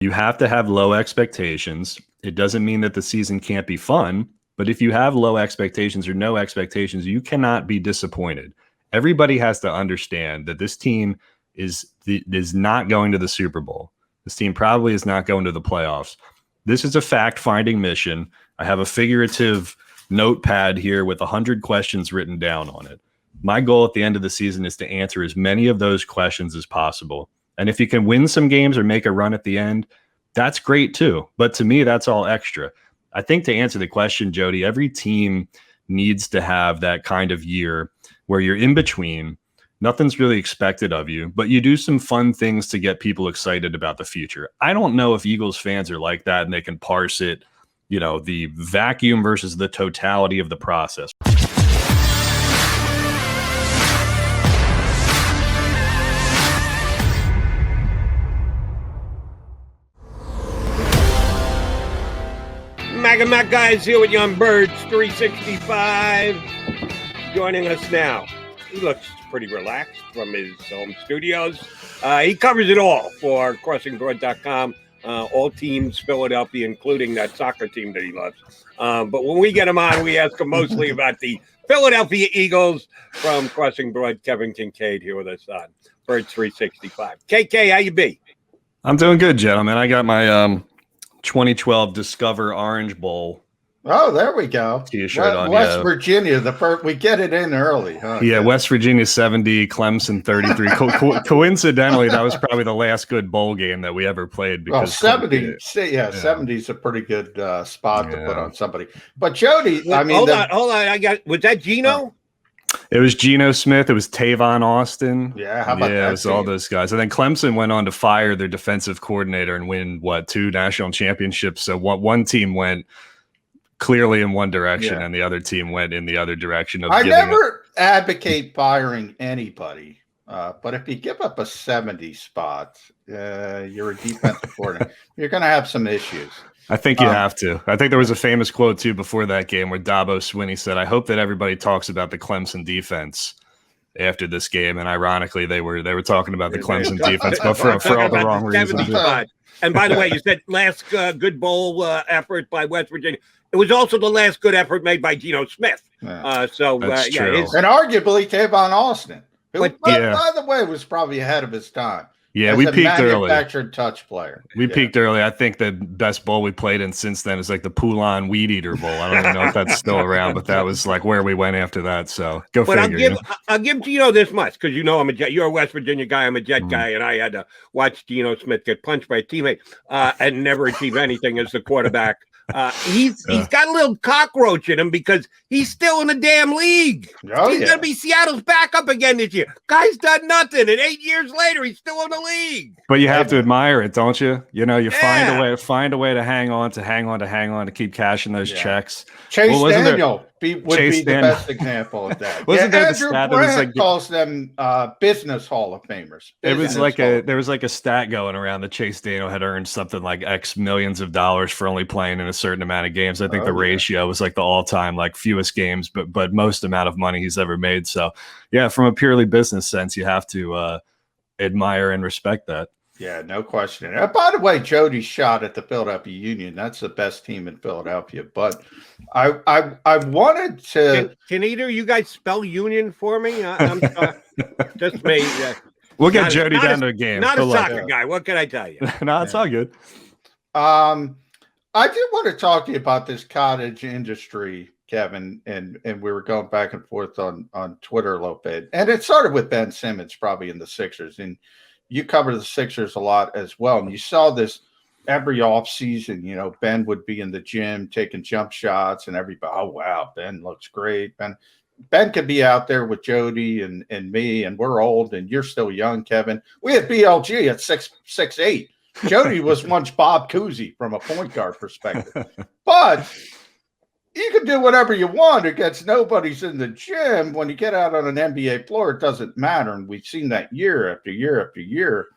You have to have low expectations. It doesn't mean that the season can't be fun, but if you have low expectations or no expectations, you cannot be disappointed. Everybody has to understand that this team is not going to the Super Bowl. This team probably is not going to the playoffs. This is a fact-finding mission. I have a figurative notepad here with 100 questions written down on it. My goal at the end of the season is to answer as many of those questions as possible. And if you can win some games or make a run at the end, that's great too. But to me, that's all extra. I think to answer the question, Jody, every team needs to have that kind of year where you're in between. Nothing's really expected of you, but you do some fun things to get people excited about the future. I don't know if Eagles fans are like that and they can parse it, the vacuum versus the totality of the process. Mac guys here with Young Birds 365 joining us now. He looks pretty relaxed from his home studios. He covers it all for crossingbroad.com, all teams, Philadelphia, including that soccer team that he loves. But when we get him on, we ask him mostly about the Philadelphia Eagles. From Crossing Broad, Kevin Kinkead here with us on Birds 365. KK, how you be? I'm doing good, gentlemen. I got my 2012 Discover Orange Bowl. Oh, there we go. T-shirt on West Virginia. We get it in early, huh? Yeah, West Virginia 70, Clemson 33. Coincidentally, that was probably the last good bowl game that we ever played. Because 70. 70 is a pretty good spot to put on somebody. But Jody, hold on. Was that Geno? It was Geno Smith. It was Tavon Austin. Yeah, how about that? It was all those guys. And then Clemson went on to fire their defensive coordinator and win, 2 national championships. So one team went clearly in one direction and the other team went in the other direction. I never advocate firing anybody, but if you give up a 70 spot, you're a defensive coordinator. You're going to have some issues. I think you have to. I think there was a famous quote, too, before that game where Dabo Swinney said, I hope that everybody talks about the Clemson defense after this game. And ironically, they were talking about the Clemson defense, but for all the wrong reasons. And by the way, you said last good bowl effort by West Virginia. It was also the last good effort made by Geno Smith. True. And arguably Tavon Austin, who, by the way, was probably ahead of his time. Yeah, we peaked early. Manufactured touch player. We peaked early. I think the best bowl we played in since then is like the Poulon Weed Eater Bowl. I don't even know if that's still around, but that was like where we went after that. So go figure. I'll give Geno this much because I'm a Jet. You're a West Virginia guy. I'm a Jet guy, and I had to watch Geno Smith get punched by a teammate and never achieve anything as the quarterback. He's got a little cockroach in him because he's still in the damn league. He's gonna be Seattle's backup again this year. Guy's done nothing, and 8 years later, he's still in the league. But you have to admire it, don't you? You find a way to hang on to keep cashing those checks. Chase Daniel would be the best example of that. Wasn't there the Andrew stat Brandt that was calls them business Hall of Famers. There was like a stat going around that Chase Daniel had earned something like X millions of dollars for only playing in a certain amount of games. I think the ratio was like the all-time like fewest games, but most amount of money he's ever made. So yeah, from a purely business sense, you have to admire and respect that. Yeah, no question. By the way, Jody's shot at the Philadelphia Union. That's the best team in Philadelphia. But I wanted to. Can either you guys spell Union for me? I'm just me. We'll get Jody down to a game. Not a soccer guy. What can I tell you? No, it's all good. I did want to talk to you about this cottage industry, Kevin, and we were going back and forth on Twitter a little bit. And it started with Ben Simmons, probably in the Sixers. And you cover the Sixers a lot as well. And you saw this every offseason. Ben would be in the gym taking jump shots and everybody, oh, wow, Ben looks great. Ben could be out there with Jody and me, and we're old, and you're still young, Kevin. We had BLG at 6'8". Jody was once Bob Cousy from a point guard perspective. But you can do whatever you want against nobody's in the gym. When you get out on an NBA floor, it doesn't matter. And we've seen that year after year after year.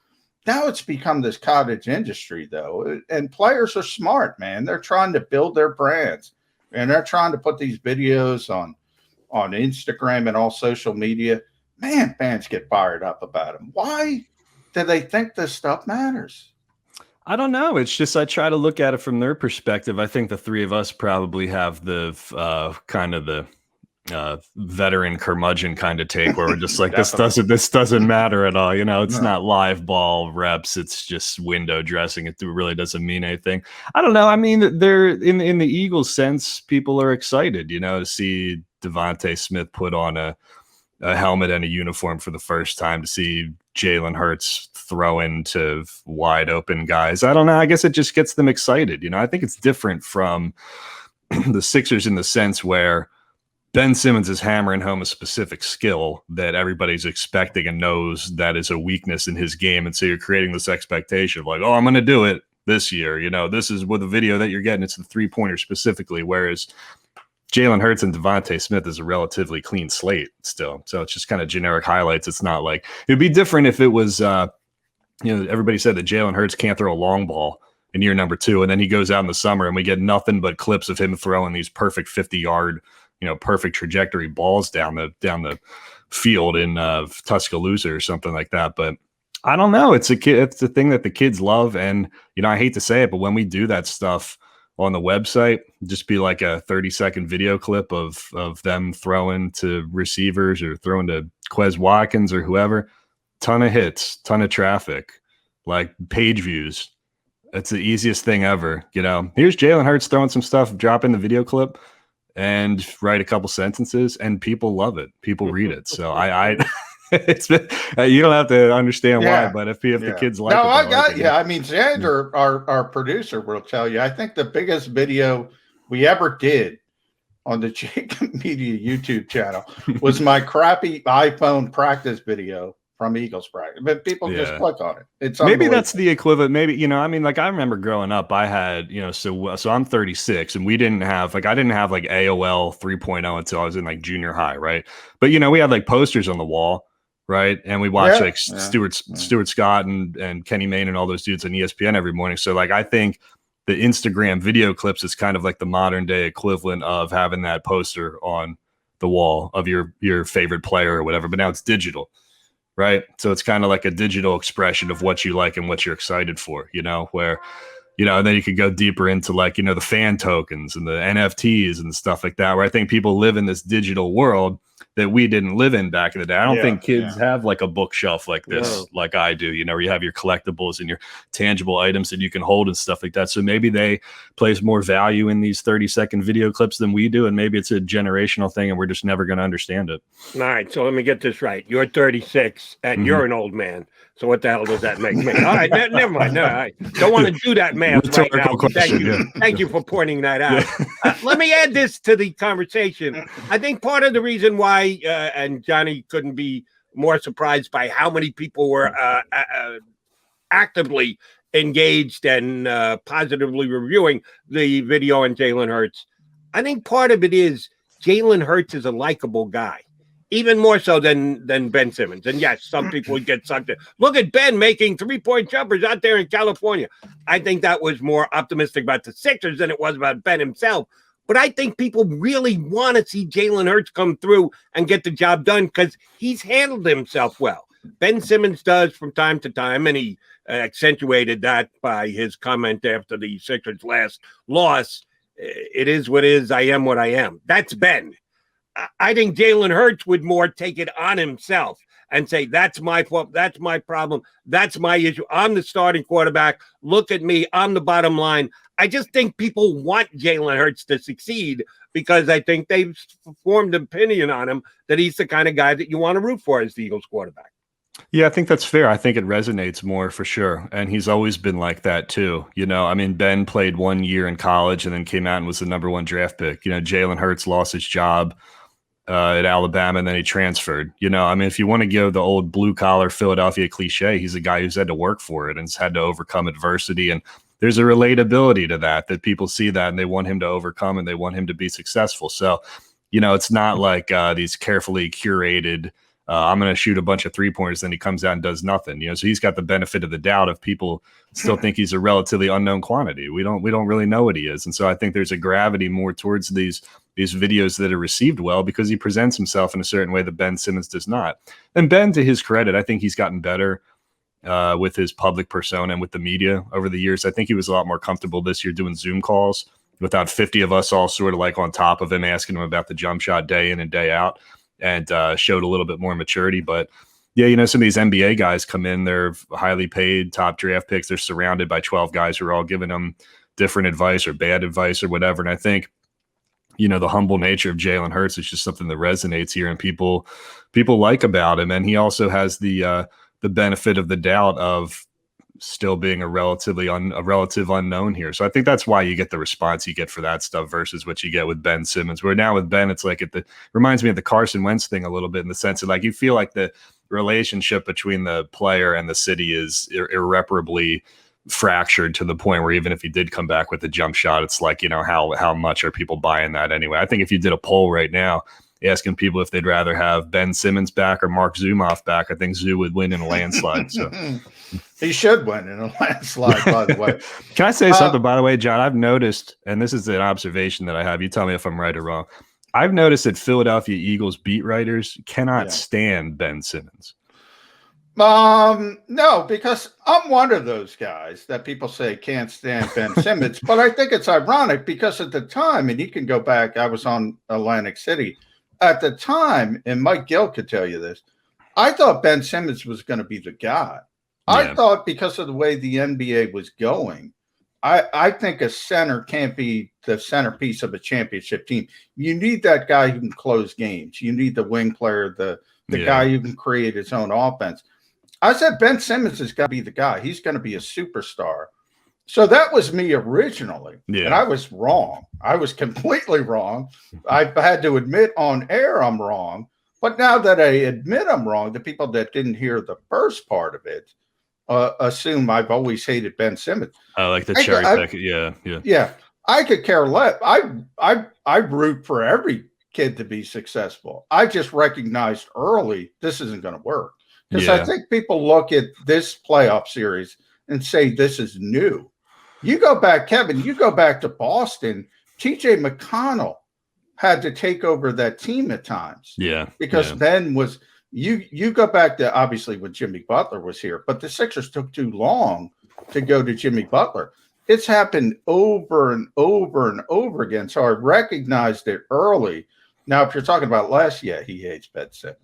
Now it's become this cottage industry, though. And players are smart, man. They're trying to build their brands. And they're trying to put these videos on Instagram and all social media. Man, fans get fired up about them. Why do they think this stuff matters? I don't know. It's just I try to look at it from their perspective. I think the three of us probably have the kind of the veteran curmudgeon kind of take where we're just like this doesn't matter at all. It's not live ball reps. It's just window dressing. It really doesn't mean anything. I don't know. I mean, they're in the Eagles sense, people are excited, to see Devontae Smith put on a helmet and a uniform for the first time, to see Jalen Hurts throw into wide open guys. I don't know. I guess it just gets them excited. I think it's different from the Sixers in the sense where Ben Simmons is hammering home a specific skill that everybody's expecting and knows that is a weakness in his game. And so you're creating this expectation of like, oh, I'm going to do it this year. This is with the video that you're getting. It's the 3-pointer specifically. Whereas Jalen Hurts and Devontae Smith is a relatively clean slate still. So it's just kind of generic highlights. It's not like it'd be different if it was, everybody said that Jalen Hurts can't throw a long ball in year number 2. And then he goes out in the summer and we get nothing but clips of him throwing these perfect 50-yard, perfect trajectory balls down the field in Tuscaloosa or something like that. But I don't know. It's a thing that the kids love. And, I hate to say it, but when we do that stuff on the website, just be like a 30-second video clip of them throwing to receivers or throwing to Quez Watkins or whoever. Ton of hits, ton of traffic, like page views. It's the easiest thing ever. Here's Jalen Hurts throwing some stuff, drop in the video clip and write a couple sentences, and people love it. People read it. So I it's been, you don't have to understand why, but if the kids like it. No, I got you. I mean, Xander, our producer, will tell you, I think the biggest video we ever did on the JAKIB Media YouTube channel was my crappy iPhone practice video from Eagles practice, but people just click on it. It's maybe that's the equivalent. Maybe, I mean, like I remember growing up, I had, so I'm 36 and we didn't have I didn't have like AOL 3.0 until I was in like junior high. Right. But, we had like posters on the wall. Right. And we watched Stuart Scott and Kenny Mayne and all those dudes on ESPN every morning. So like, I think the Instagram video clips is kind of like the modern day equivalent of having that poster on the wall of your favorite player or whatever, but now it's digital. Right. So it's kind of like a digital expression of what you like and what you're excited for, where, and then you could go deeper into like, the fan tokens and the NFTs and stuff like that, where I think people live in this digital world that we didn't live in back in the day. I don't think kids have like a bookshelf like this, like I do, where you have your collectibles and your tangible items that you can hold and stuff like that. So maybe they place more value in these 30-second video clips than we do. And maybe it's a generational thing and we're just never going to understand it. All right. So let me get this right. You're 36 and you're an old man. So what the hell does that make me? All right, never mind. No, I don't want to do that math right now. Thank you for pointing that out. Let me add this to the conversation. I think part of the reason why, and Johnny couldn't be more surprised by how many people were actively engaged and positively reviewing the video on Jalen Hurts. I think part of it is Jalen Hurts is a likable guy. Even more so than Ben Simmons. And yes, some people would get sucked in. Look at Ben making 3-point jumpers out there in California. I think that was more optimistic about the Sixers than it was about Ben himself. But I think people really want to see Jalen Hurts come through and get the job done because he's handled himself well. Ben Simmons does from time to time, and he accentuated that by his comment after the Sixers' last loss. It is what it is. I am what I am. That's Ben. I think Jalen Hurts would more take it on himself and say, that's my fault. That's my problem. That's my issue. I'm the starting quarterback. Look at me. I'm the bottom line. I just think people want Jalen Hurts to succeed because I think they've formed an opinion on him that he's the kind of guy that you want to root for as the Eagles quarterback. Yeah, I think that's fair. I think it resonates more for sure. And he's always been like that too. I mean, Ben played 1 year in college and then came out and was the number 1 draft pick. Jalen Hurts lost his job at Alabama, and then he transferred. I mean, if you want to give the old blue-collar Philadelphia cliche, he's a guy who's had to work for it and has had to overcome adversity. And there's a relatability to that people see that and they want him to overcome and they want him to be successful. So, it's not like these carefully curated, I'm going to shoot a bunch of 3-pointers, then he comes out and does nothing. So he's got the benefit of the doubt if people still think he's a relatively unknown quantity. We don't really know what he is. And so I think there's a gravity more towards these videos that are received well because he presents himself in a certain way that Ben Simmons does not. And Ben, to his credit, I think he's gotten better with his public persona and with the media over the years. I think he was a lot more comfortable this year doing Zoom calls without 50 of us all sort of like on top of him, asking him about the jump shot day in and day out, and showed a little bit more maturity. But yeah, you know, some of these NBA guys come in, they're highly paid, top draft picks. They're surrounded by 12 guys who are all giving them different advice or bad advice or whatever. And I think, you know, the humble nature of Jalen Hurts is just something that resonates here and people like about him. And he also has the benefit of the doubt of still being a relative unknown here. So I think that's why you get the response you get for that stuff versus what you get with Ben Simmons, where now with Ben, it's like reminds me of the Carson Wentz thing a little bit, in the sense of like, you feel like the relationship between the player and the city is irreparably fractured to the point where even if he did come back with the jump shot, it's like, you know, how much are people buying that anyway? I think if you did a poll right now asking people if they'd rather have Ben Simmons back or Mark Zumoff back, I think Zoo would win in a landslide. So he should win in a landslide, by the way. Can I say something, by the way, John? I've noticed, and this is an observation that I have, you tell me if I'm right or wrong. I've noticed that Philadelphia Eagles beat writers cannot stand Ben Simmons. No, because I'm one of those guys that people say can't stand Ben Simmons, but I think it's ironic because at the time, and you can go back, I was on Atlantic City at the time, and Mike Gill could tell you this. I thought Ben Simmons was going to be the guy. Yeah. I thought because of the way the NBA was going, I think a center can't be the centerpiece of a championship team. You need that guy who can close games. You need the wing player, the guy who can create his own offense. I said Ben Simmons has got to be the guy. He's going to be a superstar. So that was me originally. Yeah. And I was wrong. I was completely wrong. I had to admit on air I'm wrong. But now that I admit I'm wrong, the people that didn't hear the first part of it assume I've always hated Ben Simmons. I like the cherry pick. Yeah. I could care less. I root for every kid to be successful. I just recognized early this isn't going to work. Because I think people look at this playoff series and say this is new. You go back, Kevin, you go back to Boston, TJ McConnell had to take over that team at times. Yeah. Because then was you go back to obviously when Jimmy Butler was here, but the Sixers took too long to go to Jimmy Butler. It's happened over and over and over again. So I recognized it early. Now, if you're talking about last year, he hates Ben Simmons.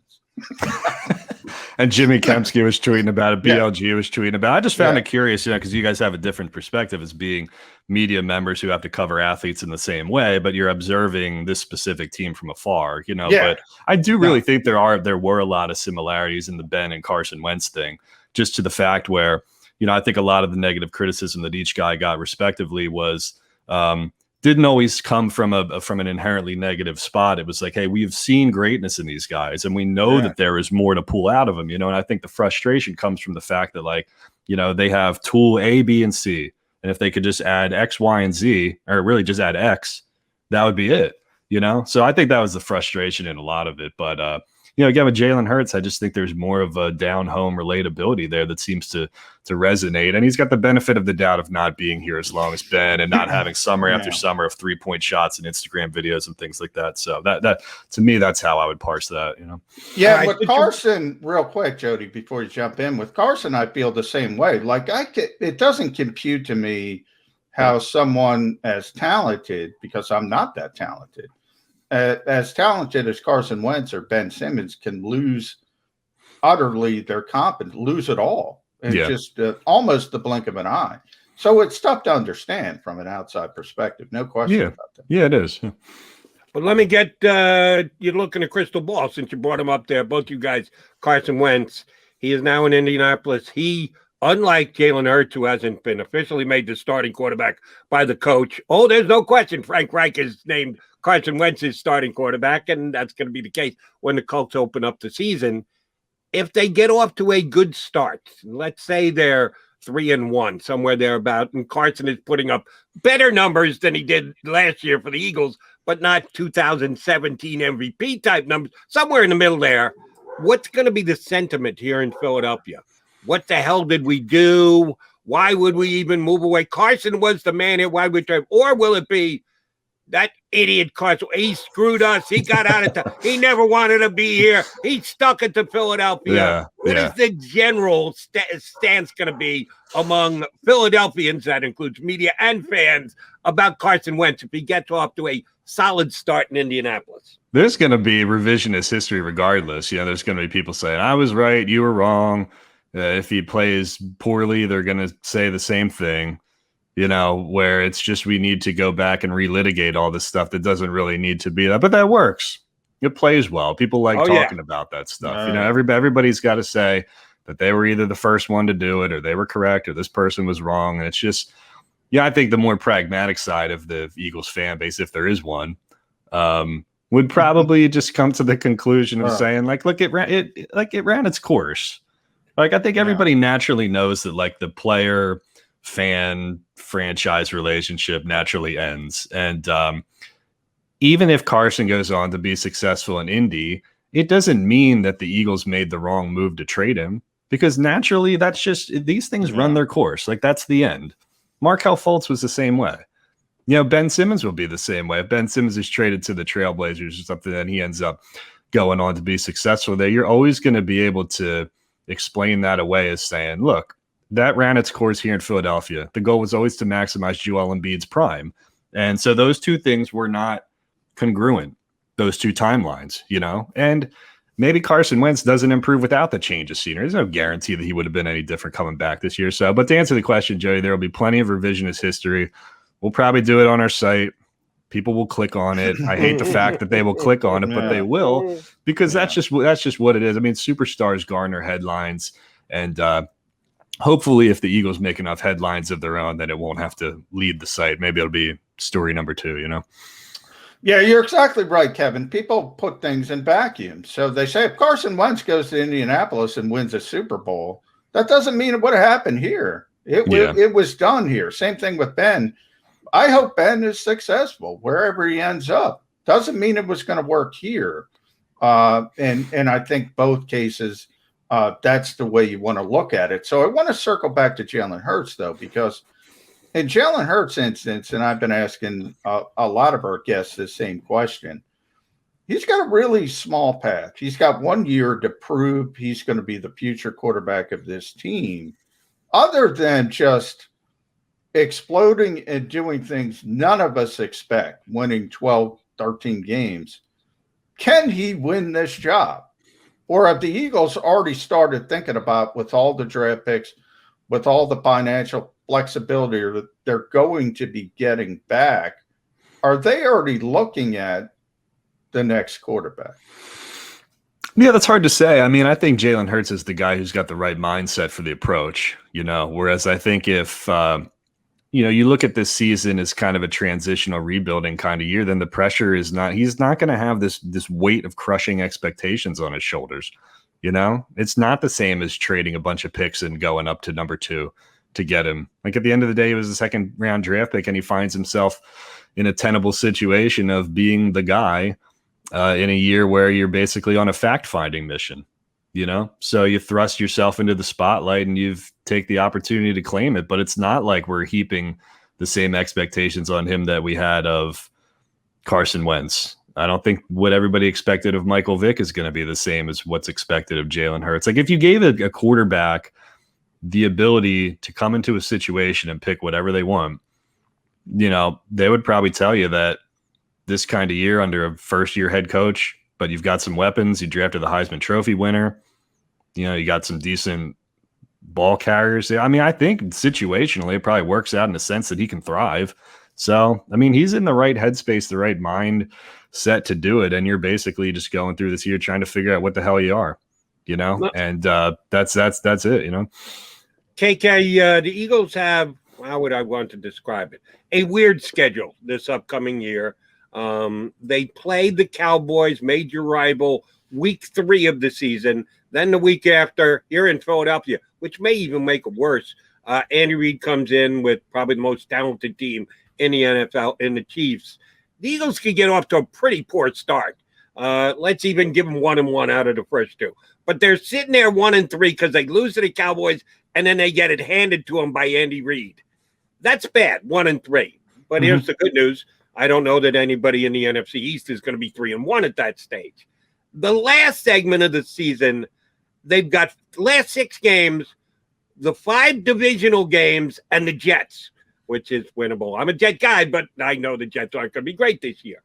And Jimmy Kempsky was tweeting about it. BLG was tweeting about it. I just found it curious, you know, because you guys have a different perspective as being media members who have to cover athletes in the same way, but you're observing this specific team from afar, you know. But I do really think there were a lot of similarities in the Ben and Carson Wentz thing, just to the fact where, you know, I think a lot of the negative criticism that each guy got respectively was didn't always come from an inherently negative spot. It was like, hey, we've seen greatness in these guys and we know that there is more to pull out of them, you know. And I think the frustration comes from the fact that, like, you know, they have tool A, B, and C. And if they could just add X, Y, and Z, or really just add X, that would be it, you know? So I think that was the frustration in a lot of it. But, you know, again, with Jalen Hurts, I just think there's more of a down-home relatability there that seems to resonate. And he's got the benefit of the doubt of not being here as long as Ben and not having summer after summer of three-point shots and Instagram videos and things like that. So that to me, that's how I would parse that, you know? Yeah, with Carson, real quick, Jody, before you jump in, with Carson, I feel the same way. Like, it doesn't compute to me how someone as talented, because I'm not that talented, as talented as Carson Wentz or Ben Simmons can lose utterly their confidence, lose it all. And just almost the blink of an eye. So it's tough to understand from an outside perspective. No question about that. Yeah, it is. Yeah. But let me get you looking at crystal ball since you brought him up there. Both you guys, Carson Wentz, he is now in Indianapolis. He, unlike Jalen Hurts, who hasn't been officially made the starting quarterback by the coach. Oh, there's no question Frank Reich is named Carson Wentz's starting quarterback, and that's going to be the case when the Colts open up the season. If they get off to a good start, let's say they're 3-1, somewhere thereabout, and Carson is putting up better numbers than he did last year for the Eagles, but not 2017 MVP type numbers, somewhere in the middle there. What's going to be the sentiment here in Philadelphia? What the hell did we do? Why would we even move away? Carson was the man here. Why would we? Or will it be, that idiot Carson, he screwed us. He got out of town. He never wanted to be here. He stuck it to Philadelphia. What is the general stance going to be among Philadelphians, that includes media and fans, about Carson Wentz if he gets off to a solid start in Indianapolis? There's going to be revisionist history regardless. There's going to be people saying, I was right, you were wrong. If he plays poorly, they're going to say the same thing. Where it's just we need to go back and relitigate all this stuff that doesn't really need to be that. But that works. It plays well. People like talking about that stuff. Everybody's got to say that they were either the first one to do it or they were correct or this person was wrong. And it's just, I think the more pragmatic side of the Eagles fan base, if there is one, would probably just come to the conclusion of saying, like, look, it ran its course. Like, I think everybody naturally knows that, like, the player fan franchise relationship naturally ends. And even if Carson goes on to be successful in Indy, it doesn't mean that the Eagles made the wrong move to trade him, because naturally that's just, these things run their course. Like, that's the end. Markelle Fultz was the same way. Ben Simmons will be the same way. If Ben Simmons is traded to the Trailblazers or something, and he ends up going on to be successful there, you're always going to be able to explain that away as saying, look, that ran its course here in Philadelphia. The goal was always to maximize Joel Embiid's prime. And so those two things were not congruent, those two timelines, and maybe Carson Wentz doesn't improve without the change of scenery. There's no guarantee that he would have been any different coming back this year. So, but to answer the question, Joey, there will be plenty of revisionist history. We'll probably do it on our site. People will click on it. I hate the fact that they will click on it, but they will, because that's just what it is. I mean, superstars garner headlines, and hopefully if the Eagles make enough headlines of their own, then it won't have to lead the site. Maybe it'll be story number 2, Yeah, you're exactly right, Kevin. People put things in vacuums. So they say if Carson Wentz goes to Indianapolis and wins a Super Bowl, that doesn't mean it would have happened here. It was done here. Same thing with Ben. I hope Ben is successful wherever he ends up. Doesn't mean it was going to work here. And I think both cases, that's the way you want to look at it. So I want to circle back to Jalen Hurts, though, because in Jalen Hurts' instance, and I've been asking a lot of our guests the same question, he's got a really small path. He's got 1 year to prove he's going to be the future quarterback of this team, other than just exploding and doing things none of us expect, winning 12, 13 games. Can he win this job? Or have the Eagles already started thinking about, with all the draft picks, with all the financial flexibility that they're going to be getting back, are they already looking at the next quarterback? Yeah, that's hard to say. I mean, I think Jalen Hurts is the guy who's got the right mindset for the approach, whereas I think if, you look at this season as kind of a transitional rebuilding kind of year, then the pressure is he's not going to have this weight of crushing expectations on his shoulders. It's not the same as trading a bunch of picks and going up to number 2 to get him. Like, at the end of the day, he was a second round draft pick, and he finds himself in a tenable situation of being the guy in a year where you're basically on a fact-finding mission, So you thrust yourself into the spotlight and you've take the opportunity to claim it, but it's not like we're heaping the same expectations on him that we had of Carson Wentz. I don't think what everybody expected of Michael Vick is going to be the same as what's expected of Jalen Hurts. Like, if you gave a quarterback the ability to come into a situation and pick whatever they want, they would probably tell you that this kind of year under a first-year head coach, but you've got some weapons. You drafted the Heisman Trophy winner. You got some decent ball carriers. I mean, I think situationally it probably works out in the sense that he can thrive. So, I mean, he's in the right headspace, the right mind set to do it. And you're basically just going through this year trying to figure out what the hell you are, and that's it, KK, the Eagles have, how would I want to describe it? A weird schedule this upcoming year. They played the Cowboys, major rival, week 3 of the season. Then the week after, here in Philadelphia, which may even make it worse, Andy Reid comes in with probably the most talented team in the NFL, in the Chiefs. The Eagles could get off to a pretty poor start. Let's even give them 1-1 out of the first 2. But they're sitting there 1-3 because they lose to the Cowboys, and then they get it handed to them by Andy Reid. That's bad, 1-3. But here's the good news. I don't know that anybody in the NFC East is going to be 3-1 at that stage. The last segment of the season, they've got last 6 games, the 5 divisional games, and the Jets, which is winnable. I'm a Jet guy, but I know the Jets aren't going to be great this year.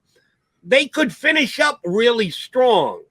They could finish up really strong,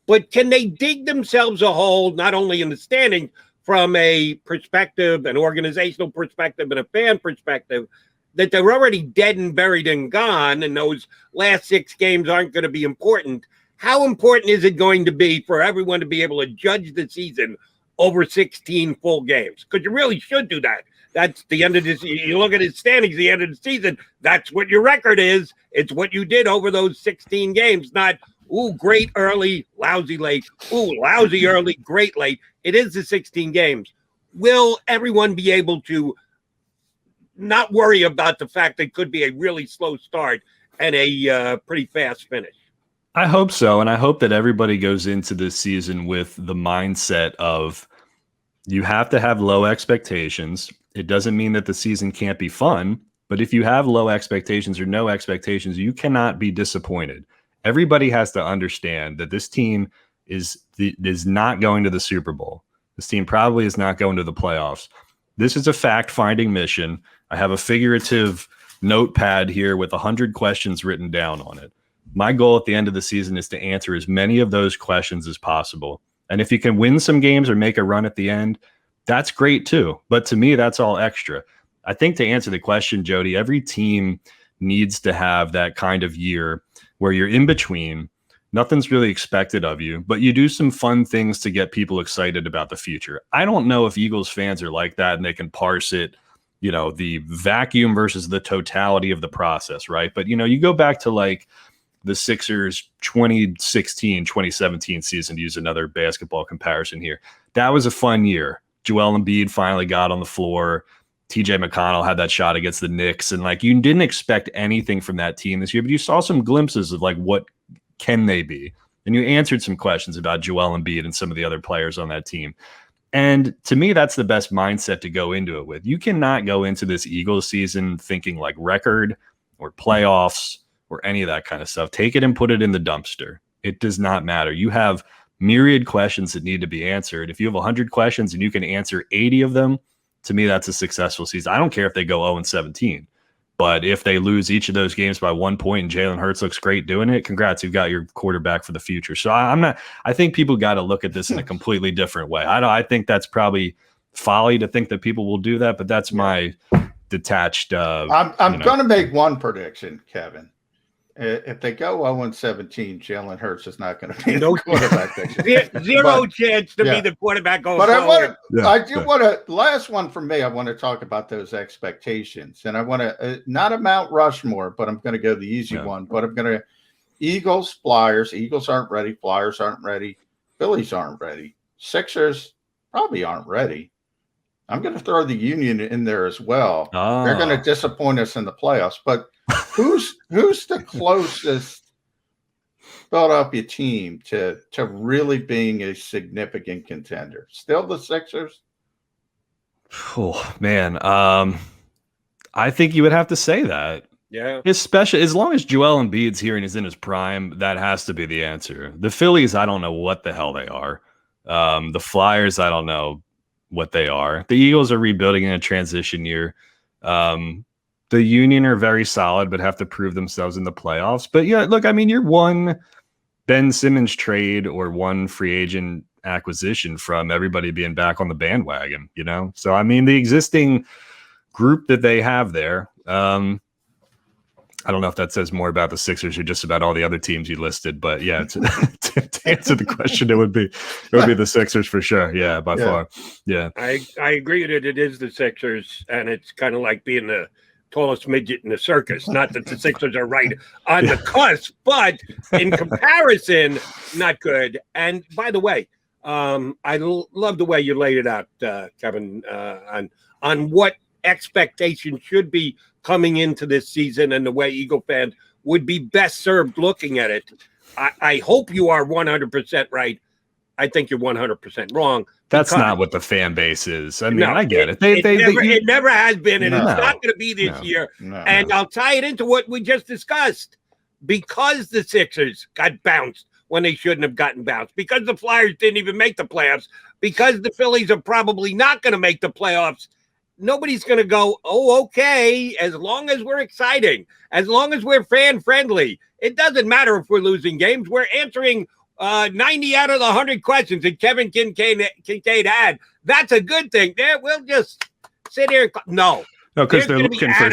but can they dig themselves a hole, not only in the standing, from a perspective, an organizational perspective, and a fan perspective, that they're already dead and buried and gone, and those last 6 games aren't going to be important? How important is it going to be for everyone to be able to judge the season over 16 full games? Because you really should do that. That's the end of this. You look at his standings, the end of the season, that's what your record is. It's what you did over those 16 games, not, ooh, great early, lousy late, ooh, lousy early, great late. It is the 16 games. Will everyone be able to not worry about the fact that it could be a really slow start and a pretty fast finish? I hope so. And I hope that everybody goes into this season with the mindset of you have to have low expectations. It doesn't mean that the season can't be fun, but if you have low expectations or no expectations, you cannot be disappointed. Everybody has to understand that this team is not going to the Super Bowl. This team probably is not going to the playoffs. This is a fact-finding mission. I have a figurative notepad here with 100 questions written down on it. My goal at the end of the season is to answer as many of those questions as possible. And if you can win some games or make a run at the end, that's great too. But to me, that's all extra. I think to answer the question, Jody, every team needs to have that kind of year where you're in between. Nothing's really expected of you, but you do some fun things to get people excited about the future. I don't know if Eagles fans are like that and they can parse it, the vacuum versus the totality of the process, right? But, you go back to like the Sixers 2016, 2017 season, to use another basketball comparison here. That was a fun year. Joel Embiid finally got on the floor. TJ McConnell had that shot against the Knicks. And like, you didn't expect anything from that team this year, but you saw some glimpses of like, what can they be? And you answered some questions about Joel Embiid and some of the other players on that team. And to me, that's the best mindset to go into it with. You cannot go into this Eagles season thinking like record or playoffs or any of that kind of stuff. Take it and put it in the dumpster. It does not matter. You have myriad questions that need to be answered. If you have 100 questions and you can answer 80 of them, to me, that's a successful season. I don't care if they go 0-17, but if they lose each of those games by 1 point and Jalen Hurts looks great doing it, congrats, you've got your quarterback for the future. So I think people got to look at this in a completely different way. I think that's probably folly to think that people will do that, but that's my detached. I'm going to make one prediction, Kevin. If they go 0-17, Jalen Hurts is not going to be the quarterback. Zero chance to be the quarterback going forward. But I do want to, last one for me, I want to talk about those expectations. And I want to, not a Mount Rushmore, but I'm going to go the easy one. But I'm going to, Eagles, Flyers. Eagles aren't ready. Flyers aren't ready. Phillies aren't ready. Sixers probably aren't ready. I'm going to throw the Union in there as well. They're going to disappoint us in the playoffs. But who's the closest Philadelphia team to really being a significant contender? Still the Sixers? Oh man, I think you would have to say that. Yeah, especially as long as Joel Embiid's here and is in his prime, that has to be the answer. The Phillies, I don't know what the hell they are. The Flyers, I don't know what they are. The Eagles are rebuilding in a transition year. The Union are very solid, but have to prove themselves in the playoffs. But yeah, look, I mean, you're one Ben Simmons trade or one free agent acquisition from everybody being back on the bandwagon, So, I mean, the existing group that they have there, I don't know if that says more about the Sixers or just about all the other teams you listed, but yeah, to answer the question, it would be the Sixers for sure. Yeah, by far. Yeah, I agree that it is the Sixers, and it's kind of like being the tallest midget in the circus. Not that the Sixers are right on the cusp, but in comparison, not good. And by the way, I love the way you laid it out, Kevin, on what expectations should be coming into this season and the way Eagle fans would be best served looking at it. I hope you are 100% right. I think you're 100% wrong. That's not what the fan base is. I mean, No, I get it. It never has been, and No. it's not going to be this year. No. And I'll tie it into what we just discussed. Because the Sixers got bounced when they shouldn't have gotten bounced, because the Flyers didn't even make the playoffs, because the Phillies are probably not going to make the playoffs, nobody's going to go, oh, okay, as long as we're exciting, as long as we're fan-friendly. It doesn't matter if we're losing games. We're answering 90 out of the 100 questions that Kevin Kinkead had. That's a good thing. There, we'll just sit here. No, because they're looking for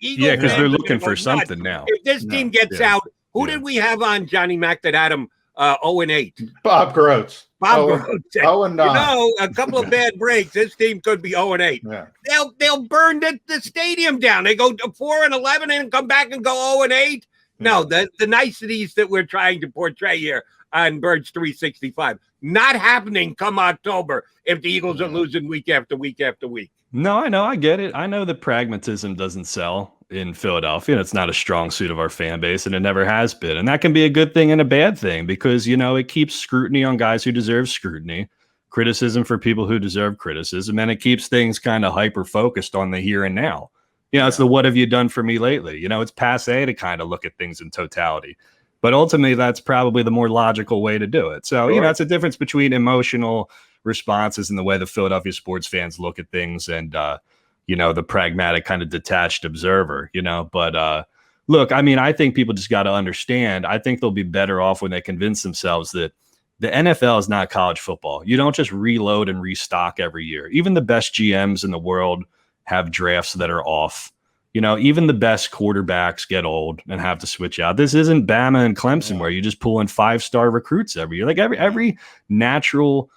because they're looking for something now. If this team gets out, who did we have on Johnny Mac that had him 0-8? Bob Groats. Groats. 0-9. A couple of bad breaks. This team could be 0-8. Yeah. They'll burn the stadium down. They go 4-11 and come back and go 0-8. No, the niceties that we're trying to portray here on Birds 365 not happening come October if the Eagles are losing week after week after week. No, I know. I get it. I know that pragmatism doesn't sell in Philadelphia. It's not a strong suit of our fan base, and it never has been. And that can be a good thing and a bad thing because, it keeps scrutiny on guys who deserve scrutiny, criticism for people who deserve criticism, and it keeps things kind of hyper-focused on the here and now. It's the what have you done for me lately? It's passe to kind of look at things in totality. But ultimately, that's probably the more logical way to do it. So, it's a difference between emotional responses and the way the Philadelphia sports fans look at things and, the pragmatic kind of detached observer, But look, I mean, I think people just got to understand. I think they'll be better off when they convince themselves that the NFL is not college football. You don't just reload and restock every year. Even the best GMs in the world have drafts that are off. Even the best quarterbacks get old and have to switch out. This isn't Bama and Clemson where you just pull in 5-star recruits every year. Like every natural,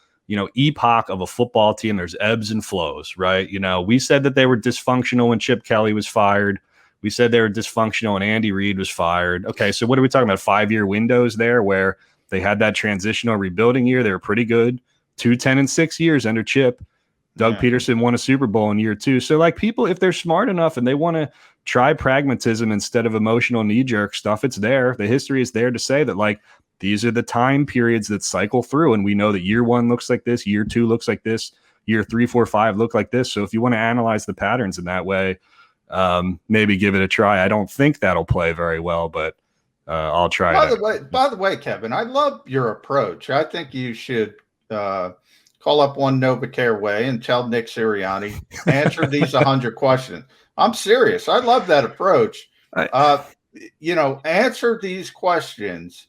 epoch of a football team, there's ebbs and flows, right? We said that they were dysfunctional when Chip Kelly was fired. We said they were dysfunctional when Andy Reid was fired. Okay, so what are we talking about? 5-year windows there where they had that transitional rebuilding year. They were pretty good. 2-10-6 years under Chip. Doug Peterson won a Super Bowl in year 2. So like people, if they're smart enough and they want to try pragmatism instead of emotional knee-jerk stuff, it's there. The history is there to say that like these are the time periods that cycle through. And we know that year 1 looks like this, year 2 looks like this, year 3, 4, 5 look like this. So if you want to analyze the patterns in that way, maybe give it a try. I don't think that'll play very well, but I'll try it. By the way, Kevin, I love your approach. I think you should call up one NovaCare Way and tell Nick Sirianni, answer these 100 questions. I'm serious. I love that approach. Answer these questions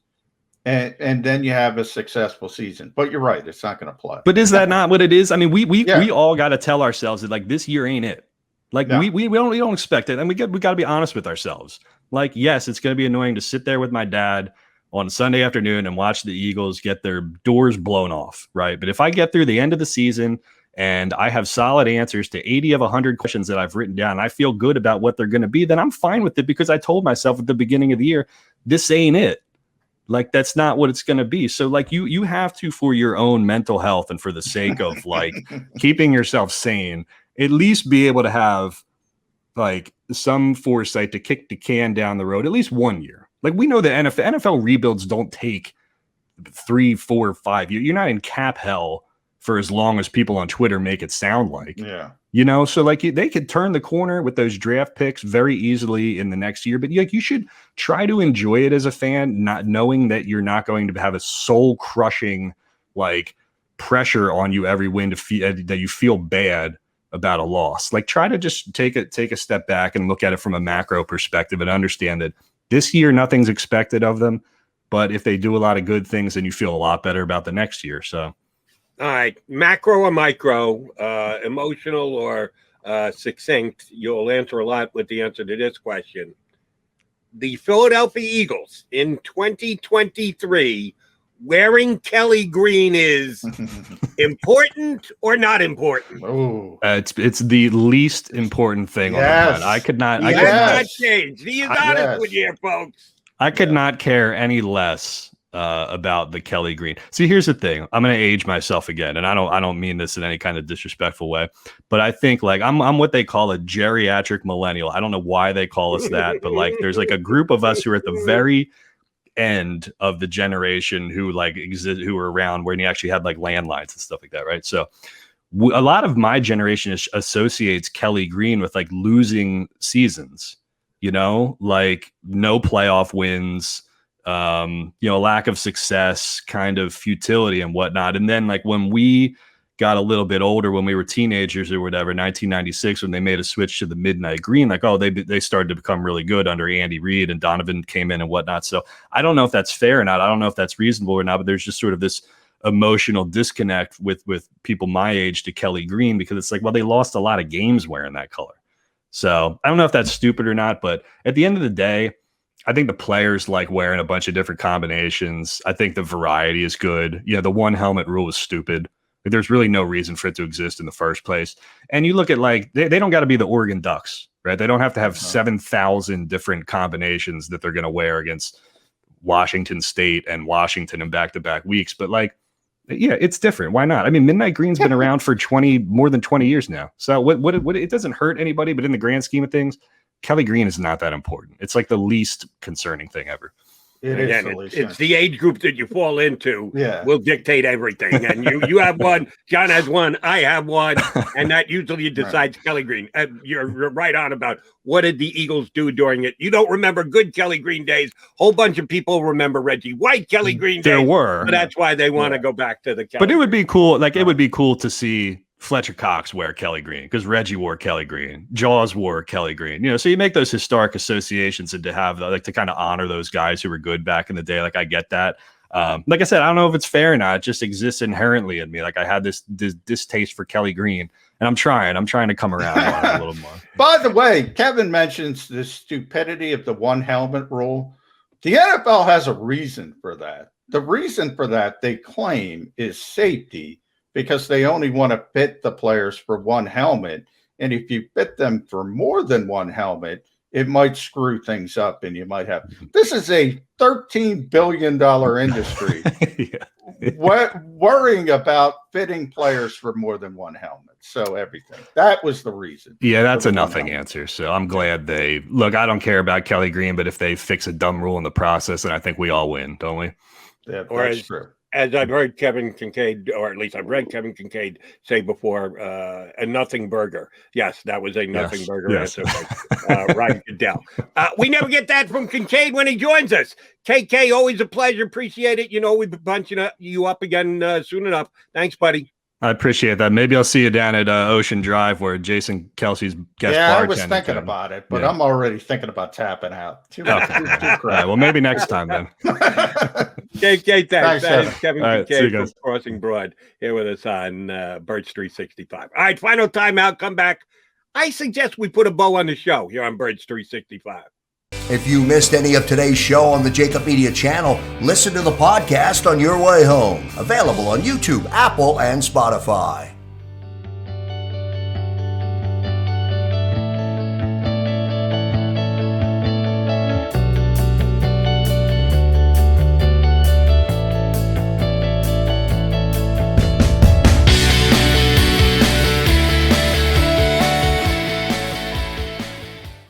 and then you have a successful season. But you're right. It's not going to play. But is that not what it is? I mean, we all got to tell ourselves that like this year ain't it. Like we don't expect it. And we got to be honest with ourselves. Like, yes, it's going to be annoying to sit there with my dad on Sunday afternoon and watch the Eagles get their doors blown off, right? But if I get through the end of the season and I have solid answers to 80 of 100 questions that I've written down, and I feel good about what they're going to be, then I'm fine with it because I told myself at the beginning of the year, this ain't it. Like, that's not what it's going to be. So like you have to, for your own mental health and for the sake of like keeping yourself sane, at least be able to have like some foresight to kick the can down the road at least 1 year. Like we know the NFL rebuilds don't take 3, 4, 5 years. You're not in cap hell for as long as people on Twitter make it sound like. Yeah. So like they could turn the corner with those draft picks very easily in the next year. But like you should try to enjoy it as a fan, not knowing that you're not going to have a soul crushing like pressure on you every win to feel that you feel bad about a loss. Like try to just take a step back and look at it from a macro perspective and understand that this year, nothing's expected of them, but if they do a lot of good things, then you feel a lot better about the next year. So, all right, macro or micro, emotional or succinct, you'll answer a lot with the answer to this question. The Philadelphia Eagles in 2023 wearing Kelly green is important or not important? Oh, it's the least important thing on the planet. I could not change. He is honest with you, folks. I could not care any less about the Kelly green. See, here's the thing. I'm going to age myself again, and I don't mean this in any kind of disrespectful way, but I think like I'm what they call a geriatric millennial. I don't know why they call us that, but like there's like a group of us who are at the very end of the generation who who were around when you actually had like landlines and stuff like that, right? So a lot of my generation associates Kelly Green with like losing seasons, like no playoff wins, lack of success, kind of futility and whatnot. And then like when we got a little bit older, when we were teenagers or whatever, 1996, when they made a switch to the midnight green, like, oh, they started to become really good under Andy Reid and Donovan came in and whatnot. So I don't know if that's fair or not. I don't know if that's reasonable or not, but there's just sort of this emotional disconnect with people my age to Kelly Green, because it's like, well, they lost a lot of games wearing that color. So I don't know if that's stupid or not, but at the end of the day, I think the players like wearing a bunch of different combinations. I think the variety is good. The one helmet rule is stupid. There's really no reason for it to exist in the first place. And you look at like, they don't got to be the Oregon Ducks, right? They don't have to have 7,000 different combinations that they're going to wear against Washington State and Washington in back-to-back weeks. But like, yeah, it's different. Why not? I mean, midnight green's been around for more than 20 years now. So what it doesn't hurt anybody, but in the grand scheme of things, Kelly Green is not that important. It's like the least concerning thing ever. It's the age group that you fall into will dictate everything. And you have one, John has one, I have one, and that usually decides right. Kelly Green. You're right on about what did the Eagles do during it. You don't remember good Kelly Green days. Whole bunch of people remember Reggie White Kelly Green days. There were. So that's why they want to go back to the Kelly But it would be cool. Like, it would be cool to see Fletcher Cox wear Kelly Green because Reggie wore Kelly Green, Jaws wore Kelly Green, so you make those historic associations and to have to kind of honor those guys who were good back in the day. Like, I get that. Like I said, I don't know if it's fair or not. It just exists inherently in me. Like, I had this distaste for Kelly Green, and I'm trying to come around on it a little more. By the way, Kevin mentions the stupidity of the one helmet rule. The NFL has a reason for that. The reason for that, they claim, is safety, because they only want to fit the players for one helmet. And if you fit them for more than one helmet, it might screw things up and you might have. This is a $13 billion industry. Worrying about fitting players for more than one helmet. So everything. That was the reason. Yeah, that's a nothing answer. So I'm glad I don't care about Kelly Green, but if they fix a dumb rule in the process, then I think we all win, don't we? Yeah, that's true. As I've heard Kevin Kinkead, or at least I've read Kevin Kinkead say before, a nothing burger. Yes, that was a nothing burger answer by Ryan Goodell. We never get that from Kinkead when he joins us. KK, always a pleasure. Appreciate it. We'll be punching you up again soon enough. Thanks, buddy. I appreciate that. Maybe I'll see you down at Ocean Drive where Jason Kelsey's guest bartender. Yeah, I was thinking about it, but I'm already thinking about tapping out. Too much. All right, well, maybe next time then. KK, thanks. That is Kevin Kinkead from Crossing Broad here with us on Birds 365. All right, final timeout. Come back. I suggest we put a bow on the show here on Birds 365. If you missed any of today's show on the JAKIB Media channel, listen to the podcast on your way home. Available on YouTube, Apple, and Spotify.